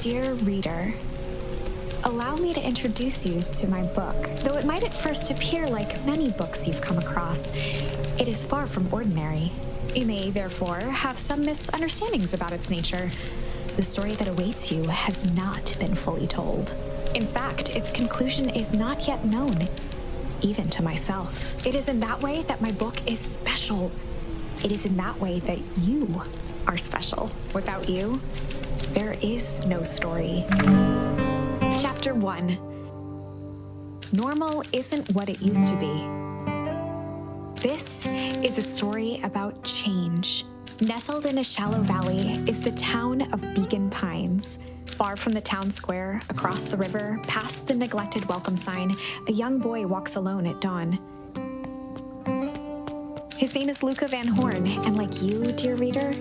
Dear reader, allow me to introduce you to my book. Though it might at first appear like many books you've come across, it is far from ordinary. You may, therefore, have some misunderstandings about its nature. The story that awaits you has not been fully told. In fact, its conclusion is not yet known, even to myself. It is in that way that my book is special. It is in that way that you are special. Without you, there is no story. Chapter 1. Normal isn't what it used to be. This is a story about change. Nestled in a shallow valley is the town of Beacon Pines. Far from the town square, across the river, past the neglected welcome sign, a young boy walks alone at dawn. His name is Luca Van Horn, and like you, dear reader,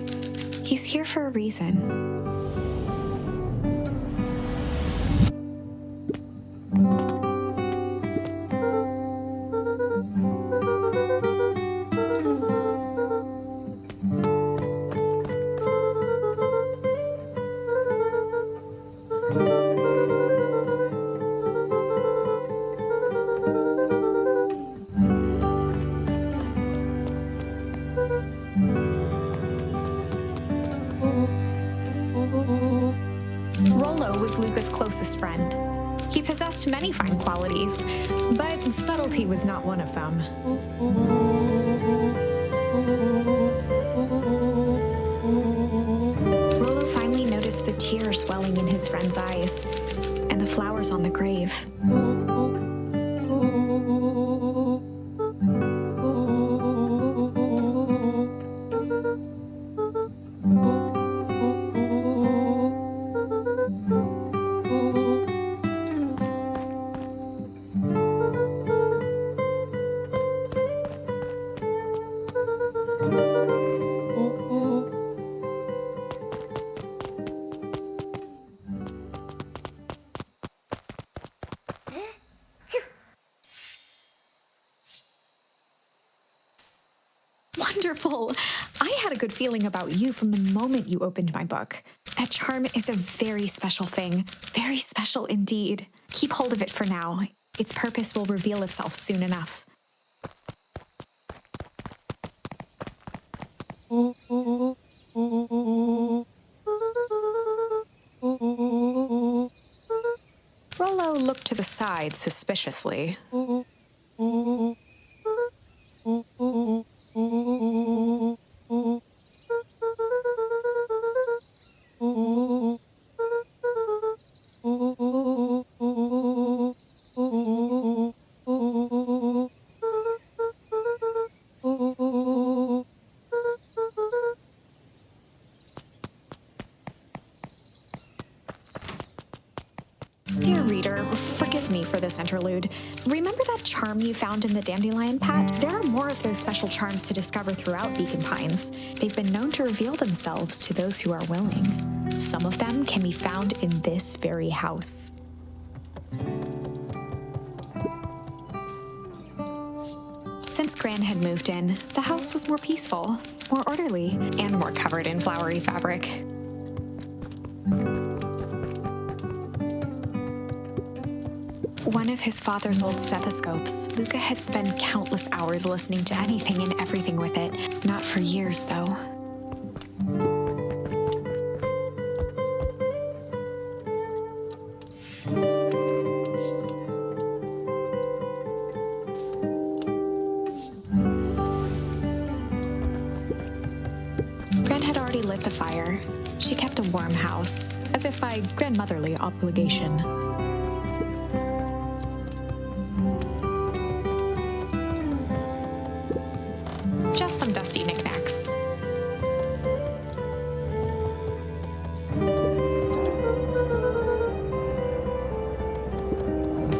he's here for a reason. Luca's closest friend. He possessed many fine qualities, but subtlety was not one of them. Rollo finally noticed the tears welling in his friend's eyes and the flowers on the grave. Wonderful! I had a good feeling about you from the moment you opened my book. That charm is a very special thing. Very special indeed. Keep hold of it for now. Its purpose will reveal itself soon enough. Rollo looked to the side suspiciously. Dear reader, forgive me for this interlude. Remember that charm you found in the dandelion patch? There are more of those special charms to discover throughout Beacon Pines. They've been known to reveal themselves to those who are willing. Some of them can be found in this very house. Since Gran had moved in, the house was more peaceful, more orderly, and more covered in flowery fabric. One of his father's old stethoscopes. Luca had spent countless hours listening to anything and everything with it. Not for years, though. Gran had already lit the fire. She kept a warm house, as if by grandmotherly obligation. Just some dusty knickknacks.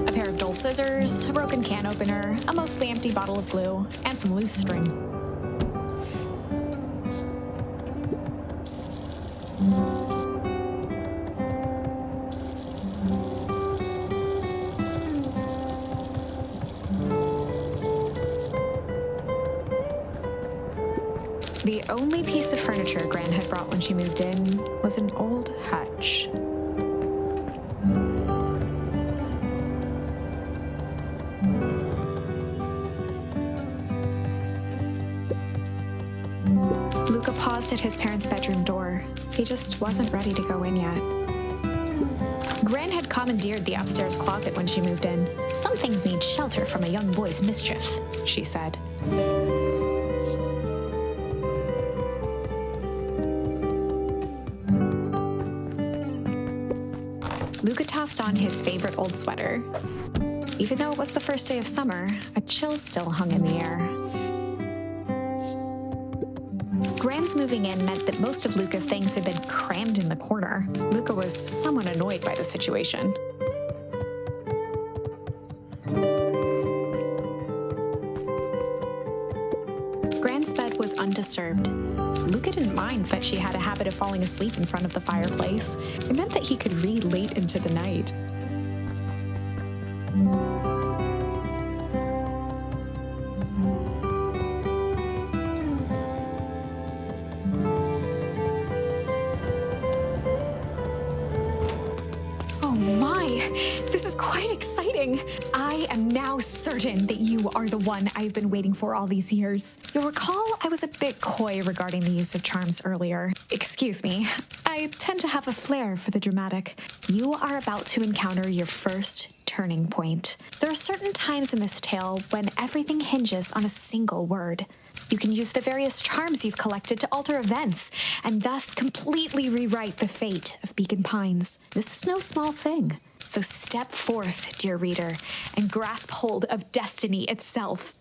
A pair of dull scissors, a broken can opener, a mostly empty bottle of glue, and some loose string. The only piece of furniture Gran had brought when she moved in was an old hutch. paused at his parents' bedroom door. He just wasn't ready to go in yet. Gran had commandeered the upstairs closet when she moved in. "Some things need shelter from a young boy's mischief," she said. Luca tossed on his favorite old sweater. Even though it was the first day of summer, a chill still hung in the air. Gran's moving in meant that most of Luca's things had been crammed in the corner. Luca was somewhat annoyed by the situation. Gran's bed was undisturbed. Luca didn't mind that she had a habit of falling asleep in front of the fireplace. It meant that he could read late into the night. I am now certain that you are the one I've been waiting for all these years. You'll recall I was a bit coy regarding the use of charms earlier. Excuse me, I tend to have a flair for the dramatic. You are about to encounter your first turning point. There are certain times in this tale when everything hinges on a single word. You can use the various charms you've collected to alter events, and thus completely rewrite the fate of Beacon Pines. This is no small thing. So step forth, dear reader, and grasp hold of destiny itself.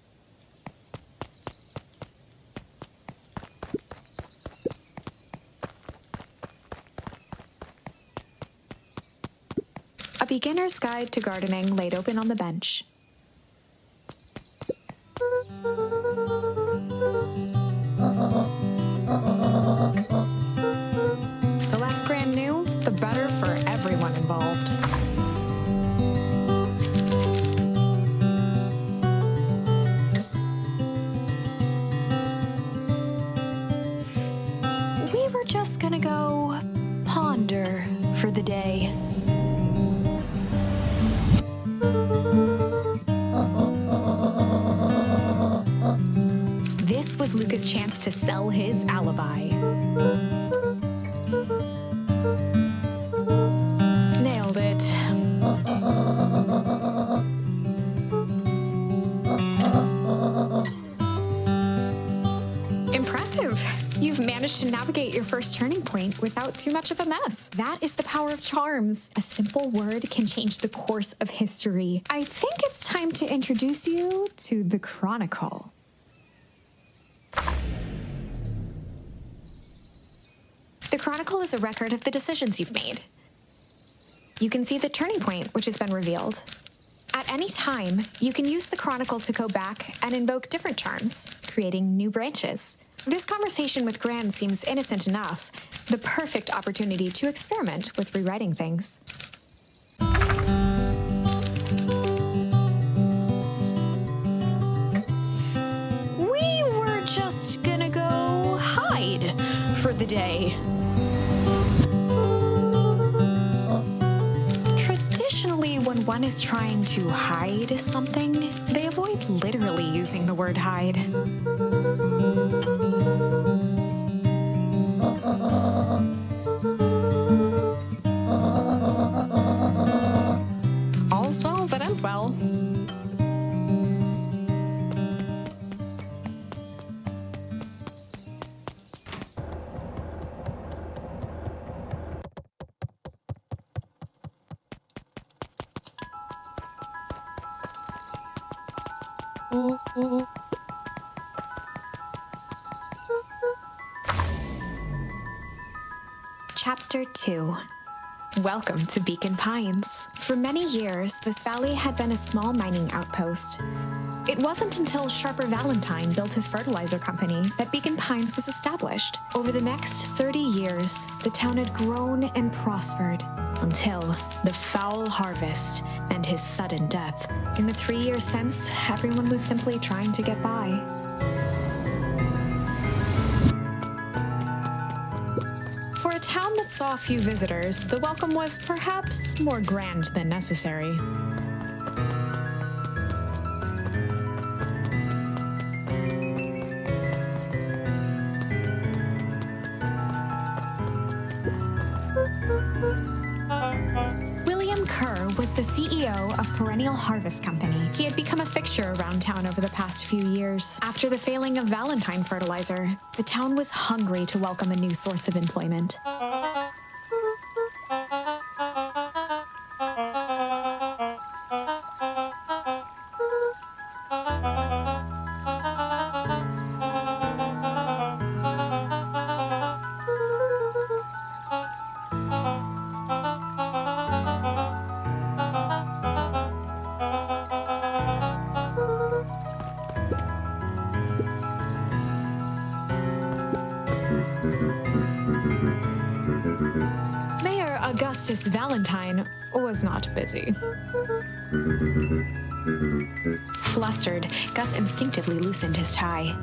A beginner's guide to gardening laid open on the bench. The less Gran knew, the better for everyone involved. We were just gonna go ponder for the day. This was Luca's chance to sell his alibi. Nailed it. Impressive. You've managed to navigate your first turning point without too much of a mess. That is the power of charms. A simple word can change the course of history. I think it's time to introduce you to the Chronicle. The Chronicle is a record of the decisions you've made. You can see the turning point, which has been revealed. At any time, you can use the Chronicle to go back and invoke different charms, creating new branches. This conversation with Gran seems innocent enough, the perfect opportunity to experiment with rewriting things. We were just gonna go hide for the day. Traditionally, when one is trying to hide something, they avoid literally using the word hide. All's well that ends well. Chapter 2. Welcome to Beacon Pines. For many years, this valley had been a small mining outpost. It wasn't until Sharper Valentine built his fertilizer company that Beacon Pines was established. Over the next 30 years, the town had grown and prospered until the foul harvest and his sudden death. In the 3 years since, everyone was simply trying to get by. For a town that saw few visitors, the welcome was perhaps more grand than necessary. was the CEO of Perennial Harvest Company. He had become a fixture around town over the past few years. After the failing of Valentine fertilizer, the town was hungry to welcome a new source of employment. Mayor Augustus Valentine was not busy. Flustered, Gus instinctively loosened his tie.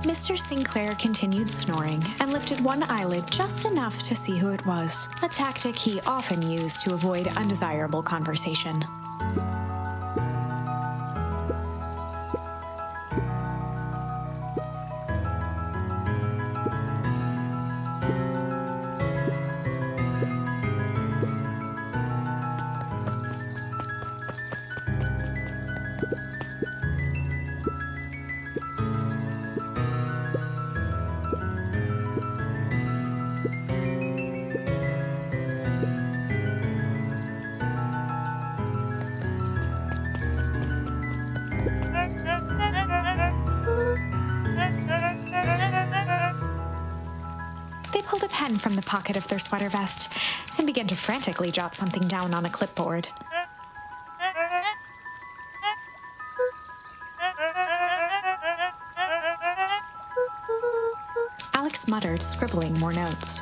Mr. Sinclair continued snoring and lifted one eyelid just enough to see who it was, a tactic he often used to avoid undesirable conversation. They pulled a pen from the pocket of their sweater vest and began to frantically jot something down on a clipboard. Alex muttered, scribbling more notes.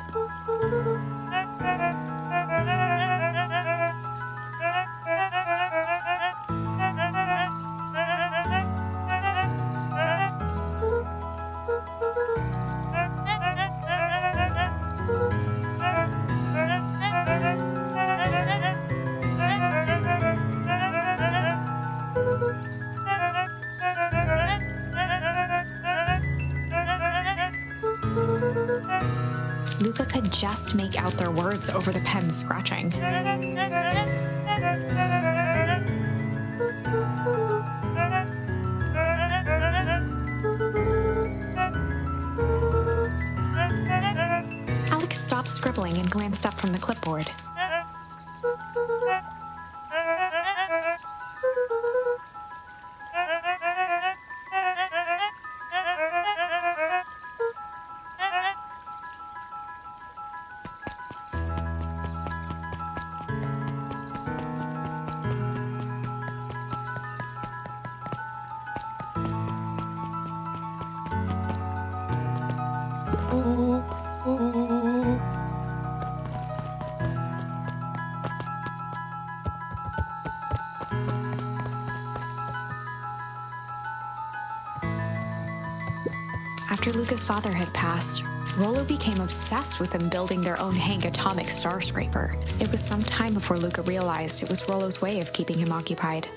Luca could just make out their words over the pen's scratching. Alex stopped scribbling and glanced up from the clipboard. After Luca's father had passed, Rollo became obsessed with them building their own Hank atomic star scraper. It was some time before Luca realized it was Rollo's way of keeping him occupied.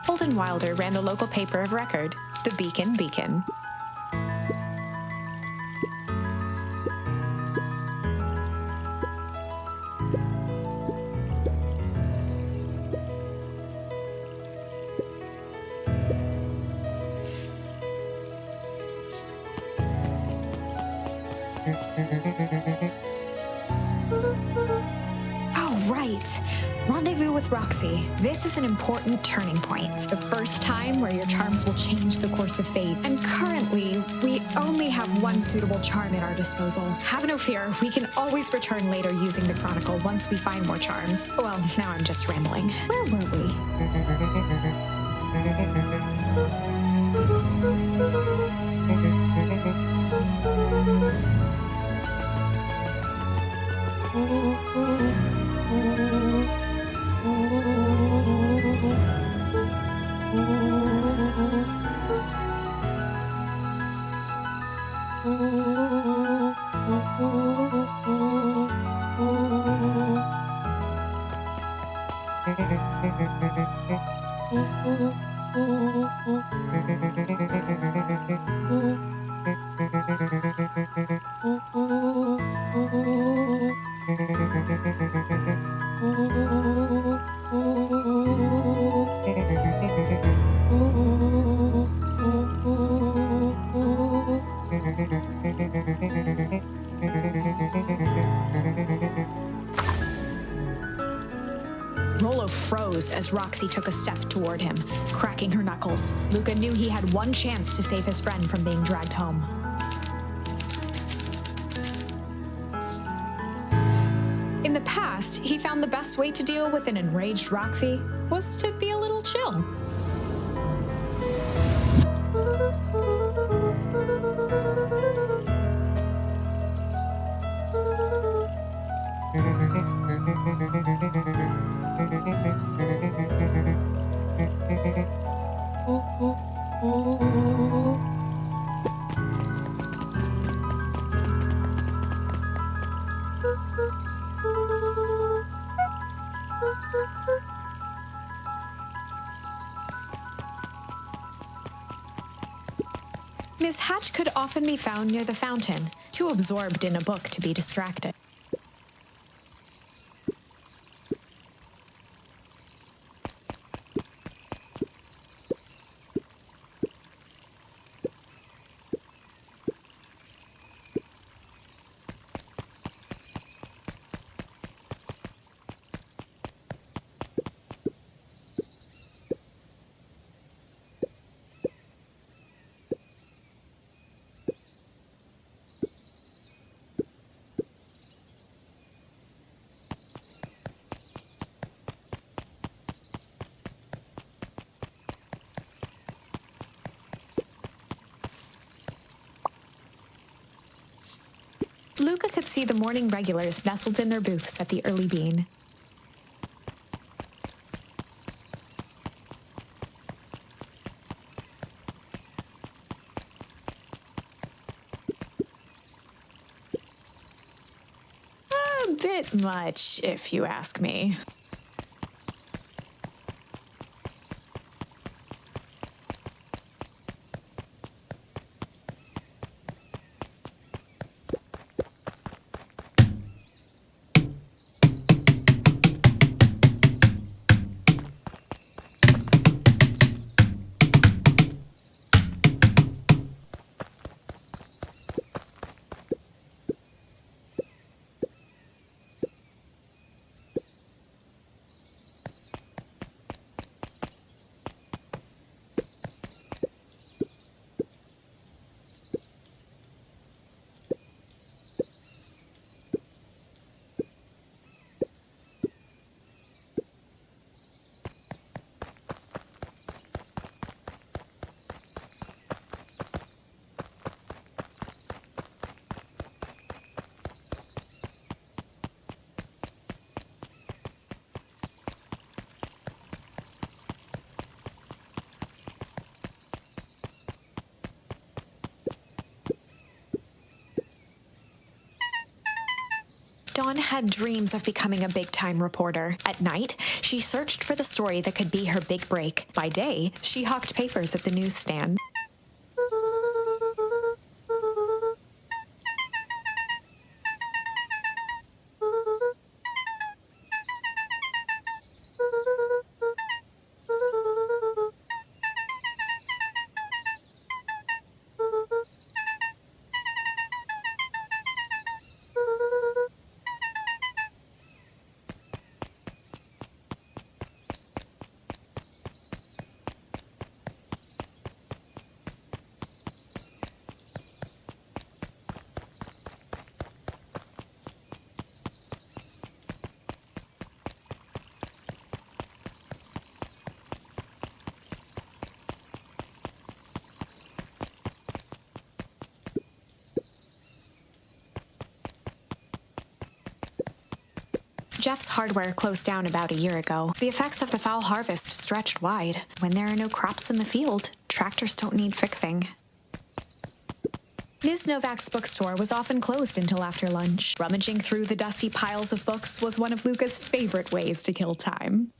Holden Wilder ran the local paper of record, the Beacon. Oh, right. Rendezvous with Roxy. This is an important turning point. The first time where your charms will change the course of fate. And currently, we only have one suitable charm at our disposal. Have no fear, we can always return later using the Chronicle once we find more charms. Well, now I'm just rambling. Where were we? Rolo froze as Roxy took a step toward him, cracking her knuckles. Luca knew he had one chance to save his friend from being dragged home. In the past, he found the best way to deal with an enraged Roxy was to be a little chill. Miss Hatch could often be found near the fountain, too absorbed in a book to be distracted. Luca could see the morning regulars nestled in their booths at the early bean. A bit much, if you ask me. Dawn had dreams of becoming a big-time reporter. At night, she searched for the story that could be her big break. By day, she hawked papers at the newsstand. Jeff's hardware closed down about a year ago. The effects of the foul harvest stretched wide. When there are no crops in the field, tractors don't need fixing. Ms. Novak's bookstore was often closed until after lunch. Rummaging through the dusty piles of books was one of Luca's favorite ways to kill time.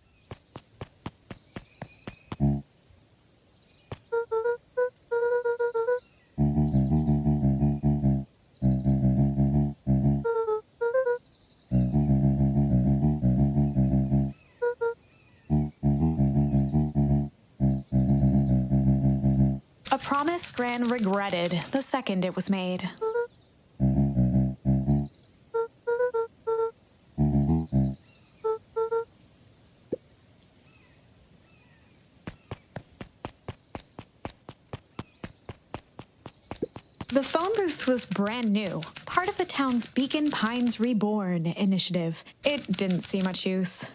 A promise Gran regretted the second it was made. The phone booth was brand new, part of the town's Beacon Pines Reborn initiative. It didn't see much use.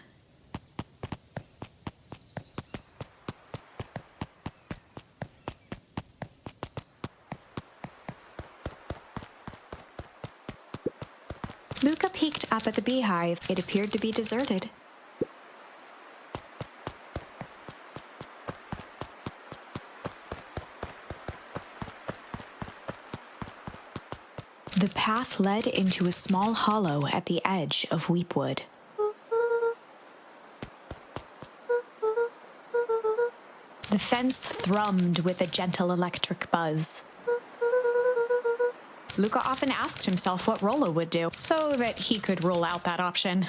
Luca peeked up at the beehive. It appeared to be deserted. The path led into a small hollow at the edge of Weepwood. The fence thrummed with a gentle electric buzz. Luca often asked himself what Rollo would do, so that he could rule out that option.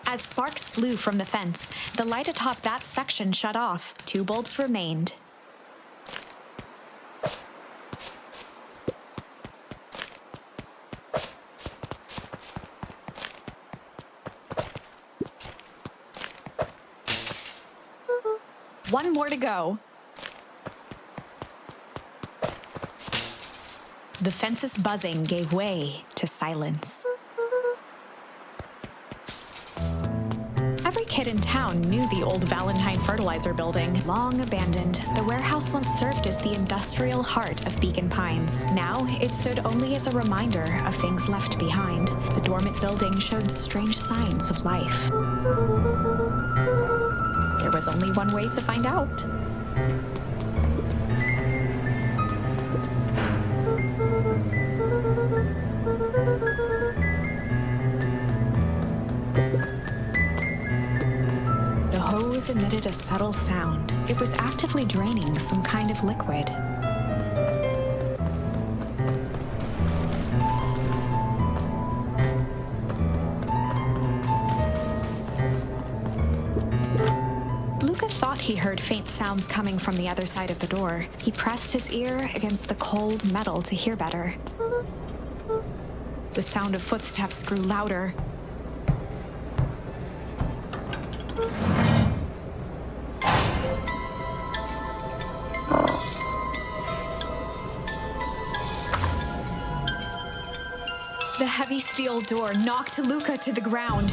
As sparks flew from the fence, the light atop that section shut off. 2 bulbs remained. One more to go. The fence's buzzing gave way to silence. Every kid in town knew the old Valentine fertilizer building. Long abandoned, the warehouse once served as the industrial heart of Beacon Pines. Now, it stood only as a reminder of things left behind. The dormant building showed strange signs of life. There was only one way to find out. The hose emitted a subtle sound. It was actively draining some kind of liquid. He heard faint sounds coming from the other side of the door. He pressed his ear against the cold metal to hear better. The sound of footsteps grew louder. The heavy steel door knocked Luca to the ground.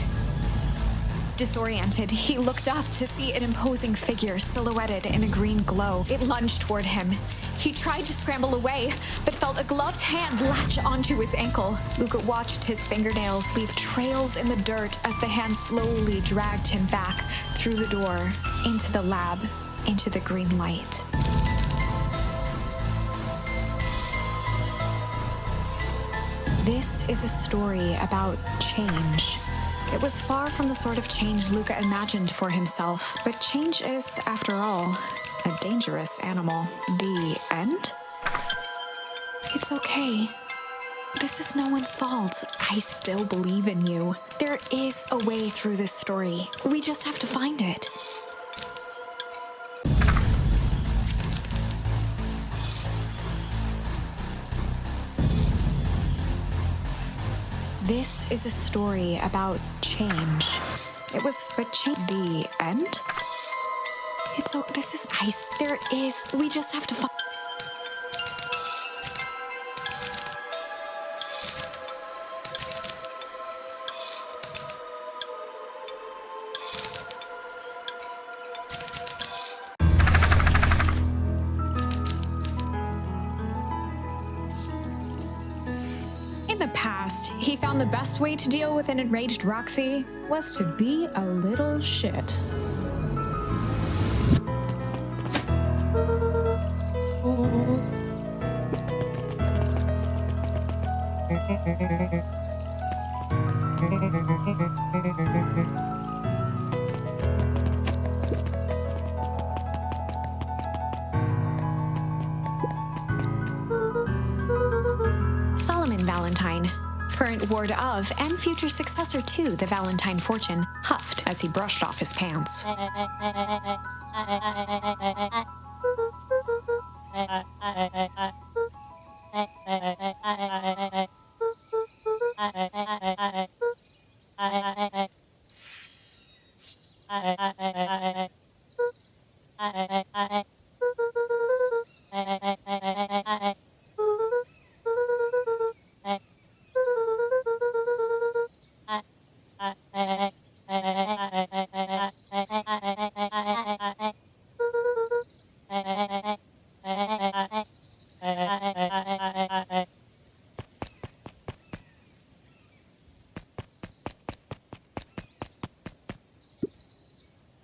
Disoriented, he looked up to see an imposing figure silhouetted in a green glow. It lunged toward him. He tried to scramble away, but felt a gloved hand latch onto his ankle. Luca watched his fingernails leave trails in the dirt as the hand slowly dragged him back through the door into the lab. into the green light. This is a story about change. It was far from the sort of change Luca imagined for himself, but change is, after all, a dangerous animal. The end? It's okay. This is no one's fault. I still believe in you. There is a way through this story. We just have to find it. This is a story about change. It was but change. The end? It's okay. This is ice. There is. We just have to find. In the past, he found the best way to deal with an enraged Roxy was to be a little shit. Valentine, current ward of and future successor to the Valentine fortune, huffed as he brushed off his pants.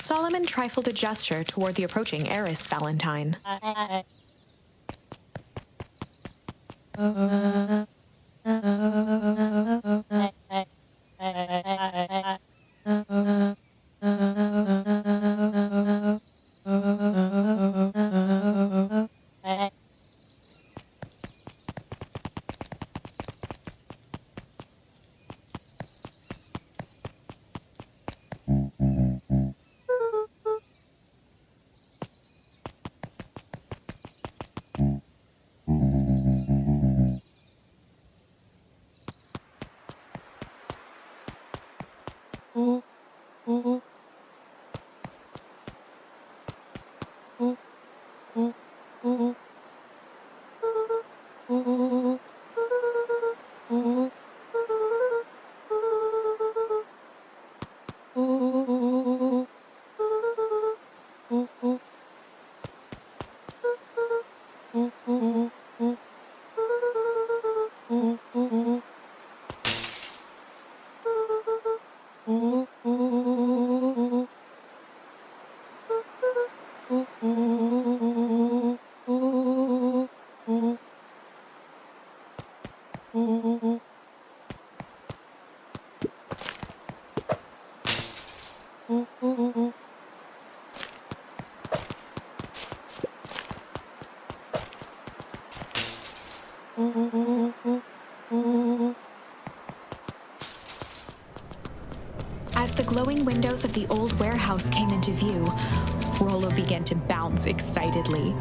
Solomon trifled a gesture toward the approaching heiress Valentine. As the glowing windows of the old warehouse came into view, Rollo began to bounce excitedly.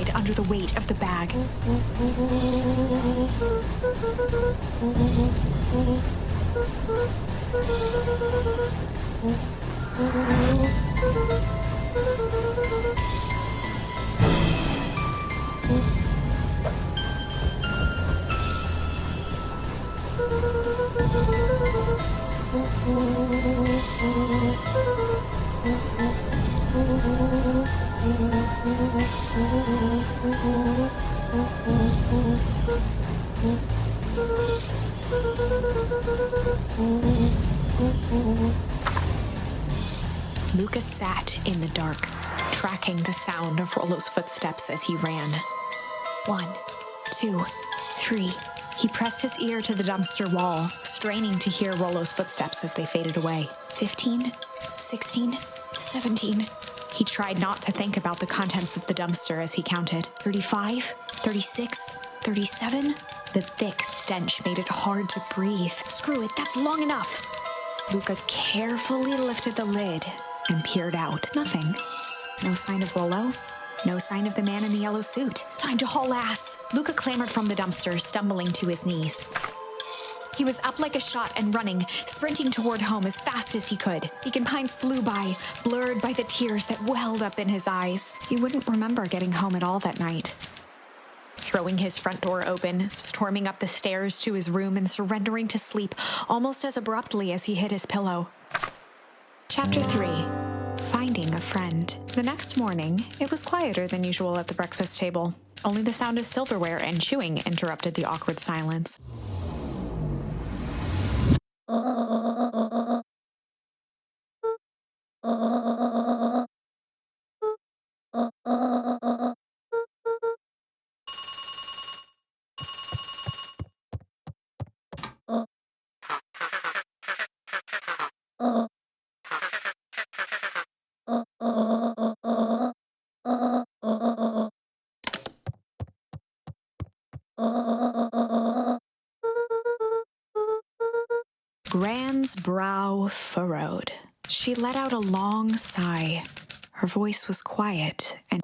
slid under the weight of the bag. Lucas sat in the dark, tracking the sound of Rollo's footsteps as he ran. 1, 2, 3. He pressed his ear to the dumpster wall, straining to hear Rollo's footsteps as they faded away. 15, 16, 17. He tried not to think about the contents of the dumpster as he counted. 35, 36, 37. The thick stench made it hard to breathe. Screw it, that's long enough. Luca carefully lifted the lid and peered out. Nothing. No sign of Rollo. No sign of the man in the yellow suit. Time to haul ass. Luca clambered from the dumpster, stumbling to his knees. He was up like a shot and running, sprinting toward home as fast as he could. Beacon Pines flew by, blurred by the tears that welled up in his eyes. He wouldn't remember getting home at all that night. Throwing his front door open, storming up the stairs to his room, and surrendering to sleep almost as abruptly as he hit his pillow. Chapter 3. Finding a friend. The next morning, it was quieter than usual at the breakfast table. Only the sound of silverware and chewing interrupted the awkward silence. Gran's brow furrowed. She let out a long sigh. Her voice was quiet and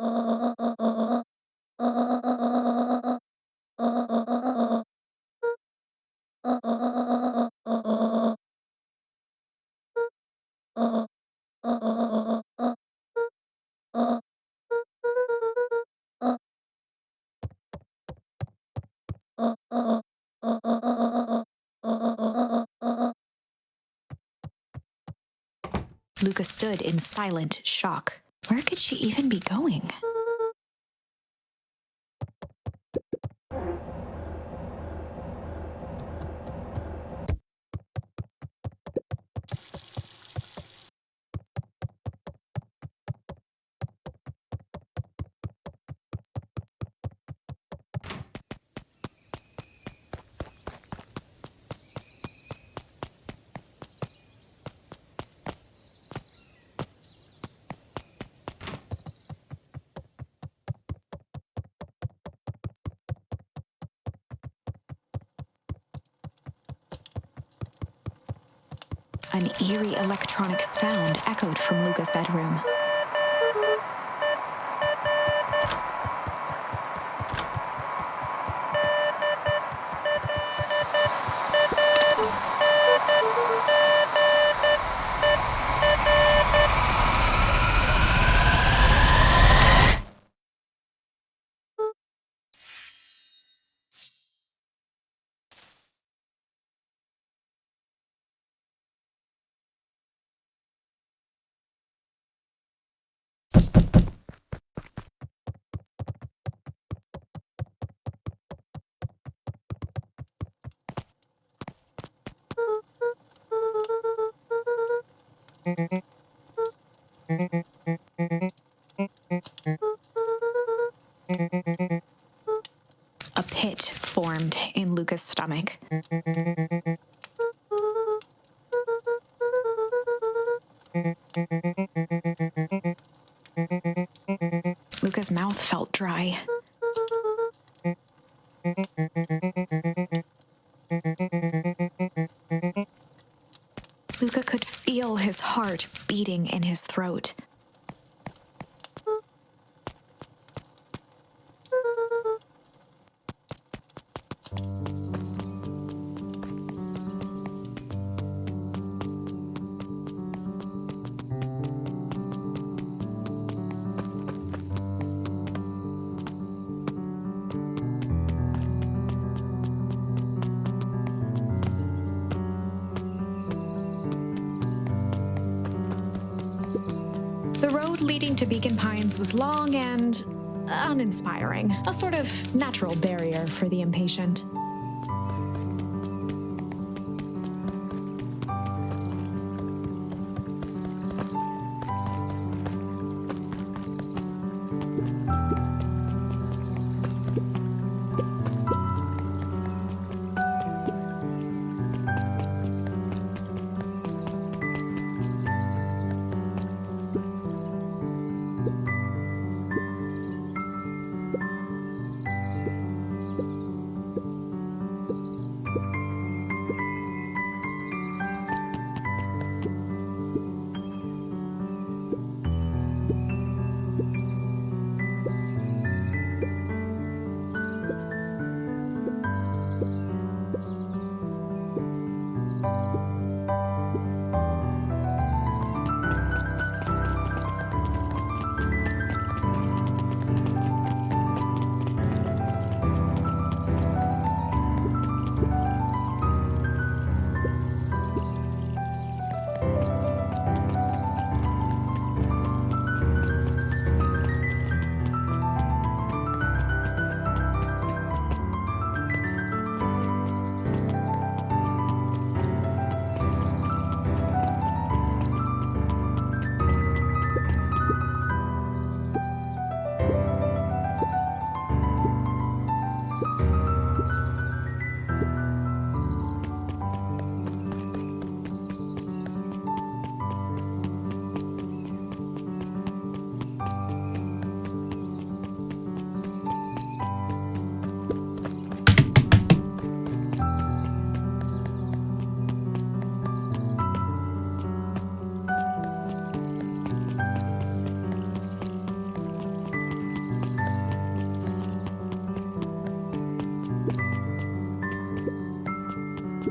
Luca stood in silent shock. Where could she even be going? An eerie electronic sound echoed from Luca's bedroom. A pit formed in Luca's stomach. Luca's mouth felt dry. Luca could feel his heart beating in his throat. leading to Beacon Pines was long and uninspiring, a sort of natural barrier for the impatient.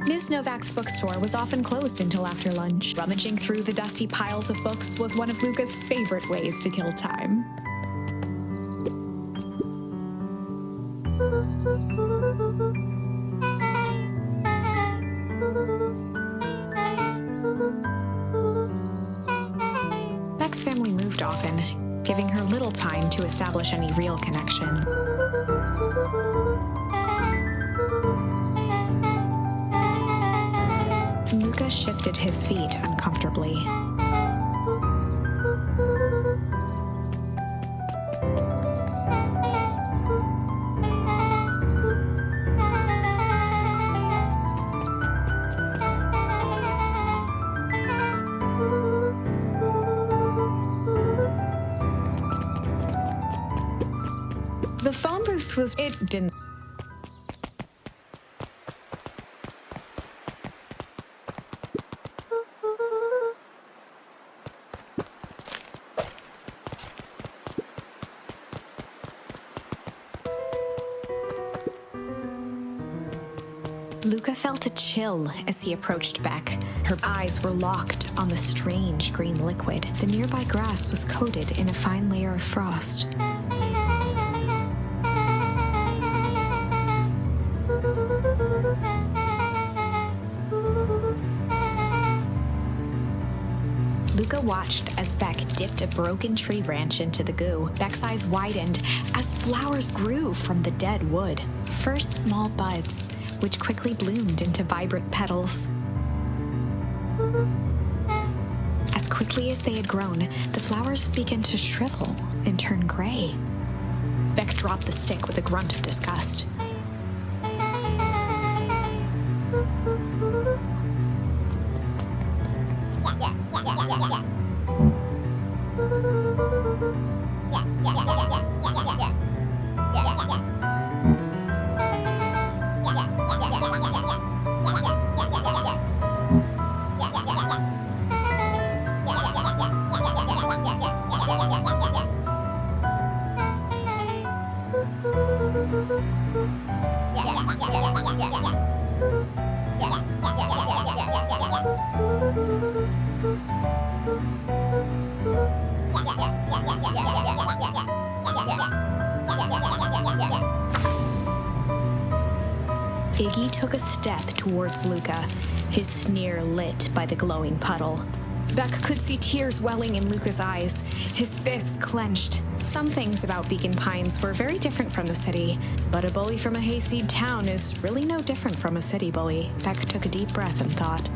Ms. Novak's bookstore was often closed until after lunch. Rummaging through the dusty piles of books was one of Luca's favorite ways to kill time. Beck's family moved often, giving her little time to establish any real connection. Luca shifted his feet uncomfortably. The phone booth was... it didn't... Luca felt a chill as he approached Beck. Her eyes were locked on the strange green liquid. The nearby grass was coated in a fine layer of frost. Luca watched as Beck dipped a broken tree branch into the goo. Beck's eyes widened as flowers grew from the dead wood. First small buds, which quickly bloomed into vibrant petals. As quickly as they had grown, the flowers began to shrivel and turn gray. Beck dropped the stick with a grunt of disgust. Iggy took a step towards Luca, his sneer lit by the glowing puddle. Beck could see tears welling in Luca's eyes, his fists clenched. Some things about Beacon Pines were very different from the city, but a bully from a hayseed town is really no different from a city bully. Beck took a deep breath and thought.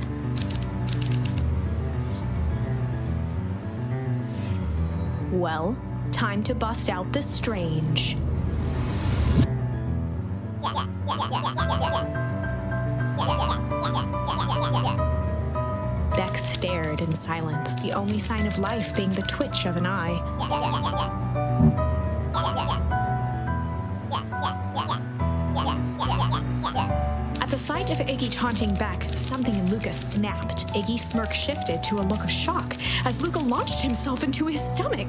Well, time to bust out the strange. Beck stared in silence, the only sign of life being the twitch of an eye. At the sight of Iggy taunting Beck, something in Luca snapped. Iggy's smirk shifted to a look of shock as Luca launched himself into his stomach.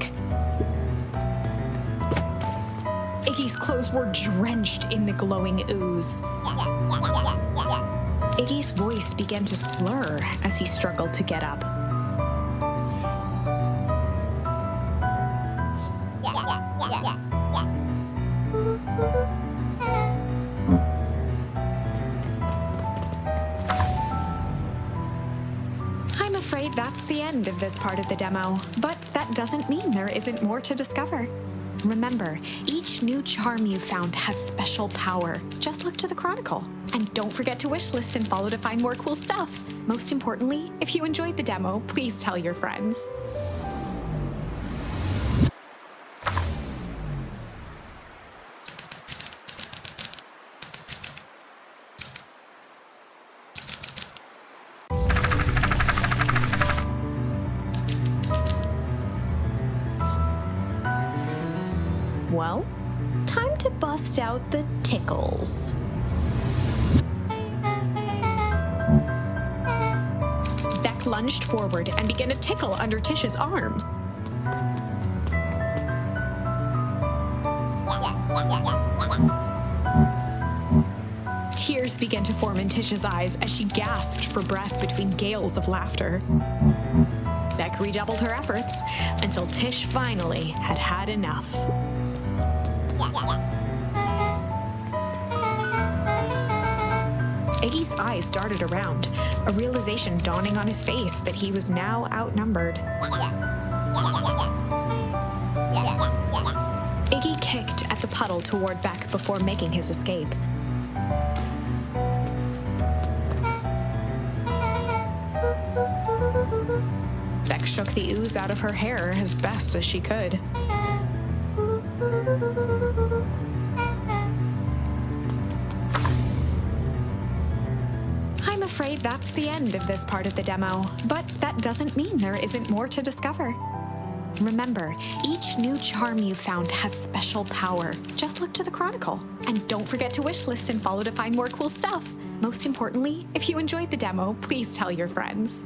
Iggy's clothes were drenched in the glowing ooze. Iggy's voice began to slur as he struggled to get up. I'm afraid that's the end of this part of the demo, but that doesn't mean there isn't more to discover. Remember, each new charm you found has special power. Just look to the Chronicle. And don't forget to wishlist and follow to find more cool stuff. Most importantly, if you enjoyed the demo, please tell your friends. Well, time to bust out the tickles. Beck lunged forward and began to tickle under Tish's arms. Tears began to form in Tish's eyes as she gasped for breath between gales of laughter. Beck redoubled her efforts until Tish finally had had enough. Iggy's eyes darted around, a realization dawning on his face that he was now outnumbered. Iggy kicked at the puddle toward Beck before making his escape. Beck shook the ooze out of her hair as best as she could. I'm afraid that's the end of this part of the demo, but that doesn't mean there isn't more to discover. Remember, each new charm you found has special power. Just look to the Chronicle. And don't forget to wishlist and follow to find more cool stuff. Most importantly, if you enjoyed the demo, please tell your friends.